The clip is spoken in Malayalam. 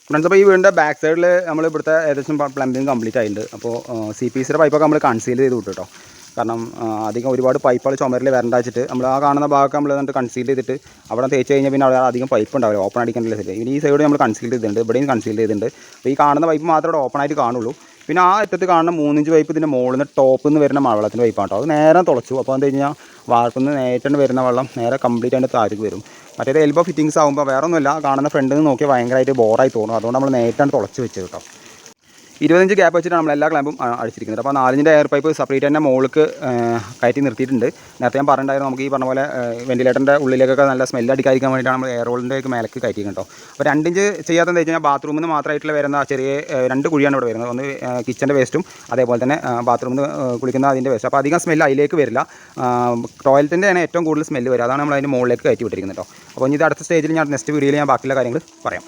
ഫ്രണ്ട്സ് അപ്പോൾ ഈ വീടിൻ്റെ ബാക്ക് സൈഡിൽ നമ്മൾ ഇവിടുത്തെ ഏകദേശം പ്ലംബിങ് കംപ്ലീറ്റ് ആയിട്ടുണ്ട്. അപ്പോൾ CPCയുടെ പൈപ്പൊക്കെ നമ്മൾ കൺസീൽ ചെയ്ത് വിട്ടു കേട്ടോ. കാരണം അധികം ഒരുപാട് പൈപ്പുകൾ ചുമരിൽ വരണ്ട വെച്ചിട്ട് നമ്മൾ ആ കാണുന്ന ഭാഗമൊക്കെ നമ്മൾ എന്നിട്ട് കൺസീൽ ചെയ്തിട്ട് അവിടെ തേച്ച് കഴിഞ്ഞാൽ പിന്നെ അവിടെ അധികം പൈപ്പ് ഉണ്ടാവില്ല, ഓപ്പൺ അടിക്കേണ്ട സെറ്റ്. ഇനി ഈ സൈഡ് നമ്മൾ കൺസീൽ ചെയ്തിട്ടുണ്ട്, ഇവിടെയും കൺസീൽ ചെയ്തിട്ടുണ്ട്. അപ്പോൾ ഈ കാണുന്ന പൈപ്പ് മാത്രമേ ഓപ്പൺ ആയിട്ട് കാണുള്ളൂ. പിന്നെ ആ അറ്റത്ത് കാണുന്ന 3 ഇഞ്ച് പൈപ്പ് ഇതിൻ്റെ മുകളിൽ നിന്ന് ടോപ്പിൽ നിന്ന് വരുന്ന മഴവെള്ളത്തിൻ്റെ പൈപ്പാണ് കേട്ടോ. അത് നേരെ തുളച്ചു. അപ്പോൾ എന്താ കഴിഞ്ഞാൽ വാർപ്പിൽ നിന്ന് നേരിട്ട് വരുന്ന വെള്ളം നേരെ കംപ്ലീറ്റ് അതിൻ്റെ താഴേക്ക് വരും. മറ്റേത് എൽബോ ഫിറ്റിങ്സ് ആകുമ്പോൾ വേറെ ഒന്നുമില്ല, കാണുന്ന ഫ്രണ്ടിൽ നിന്ന് നോക്കിയാൽ ഭയങ്കരമായിട്ട് ബോറായി തോന്നും. അതുകൊണ്ട് നമ്മൾ നേരിട്ടാണ് തുളച്ച് വെച്ചത് കേട്ടോ. 20 ഇഞ്ച് ഗ്യാപ്പ് വെച്ചിട്ടാണ് നമ്മൾ എല്ലാ ക്ലാമ്പും അടിച്ചിരിക്കുന്നത്. അപ്പോൾ 4 ഇഞ്ചിൻ്റെ എയർ പൈപ്പ് സെപ്പറേറ്റ് തന്നെ മുകളിലേക്ക് കയറ്റി നിർത്തിയിട്ടുണ്ട്. നേരത്തെ ഞാൻ പറഞ്ഞിട്ടുണ്ടായിരുന്നു നമുക്ക് ഈ പറഞ്ഞ പോലെ വെന്റിലേറ്ററിൻ്റെ ഉള്ളിലേക്കൊക്കെ നല്ല സ്മെല്ല് അടിക്കാതിരിക്കാൻ വേണ്ടിയിട്ടാണ് നമ്മൾ എയർ ഹോളിൻ്റെ മേലേക്ക് കയറ്റിയിരിക്കുന്നത് കേട്ടോ. അപ്പോൾ 2 ഇഞ്ച് ചെയ്യാത്തതെന്ന് വെച്ച് കഴിഞ്ഞാൽ ബാത്റൂമിൽ നിന്ന് മാത്രമായിട്ടുള്ള വരുന്ന ചെറിയ 2 കുഴിയാണ് ഇവിടെ വരുന്നത്. ഒന്ന് കിച്ചൻ്റെ വേസ്റ്റും അതേപോലെ തന്നെ ബാത്റൂമിൽ നിന്ന് കുളിക്കുന്ന അതിൻ്റെ വേസ്റ്റ്. അപ്പോൾ അധികം സ്മെല്ല് അതിലേക്ക് വരില്ല. ടോയ്ലറ്റിൻ്റെയാണ് ഏറ്റവും കൂടുതൽ സ്മെല്ല് വരിക. അതാണ് നമ്മൾ അതിൻ്റെ മുകളിലേക്ക് കയറ്റി വിട്ടിരിക്കുന്നത് കേട്ടോ. അപ്പോൾ ഇനി ഇത് അടുത്ത സ്റ്റേജിൽ ഞാൻ നെക്സ്റ്റ് വീഡിയോയിൽ ഞാൻ ബാക്കിയുള്ള കാര്യങ്ങൾ പറയാം.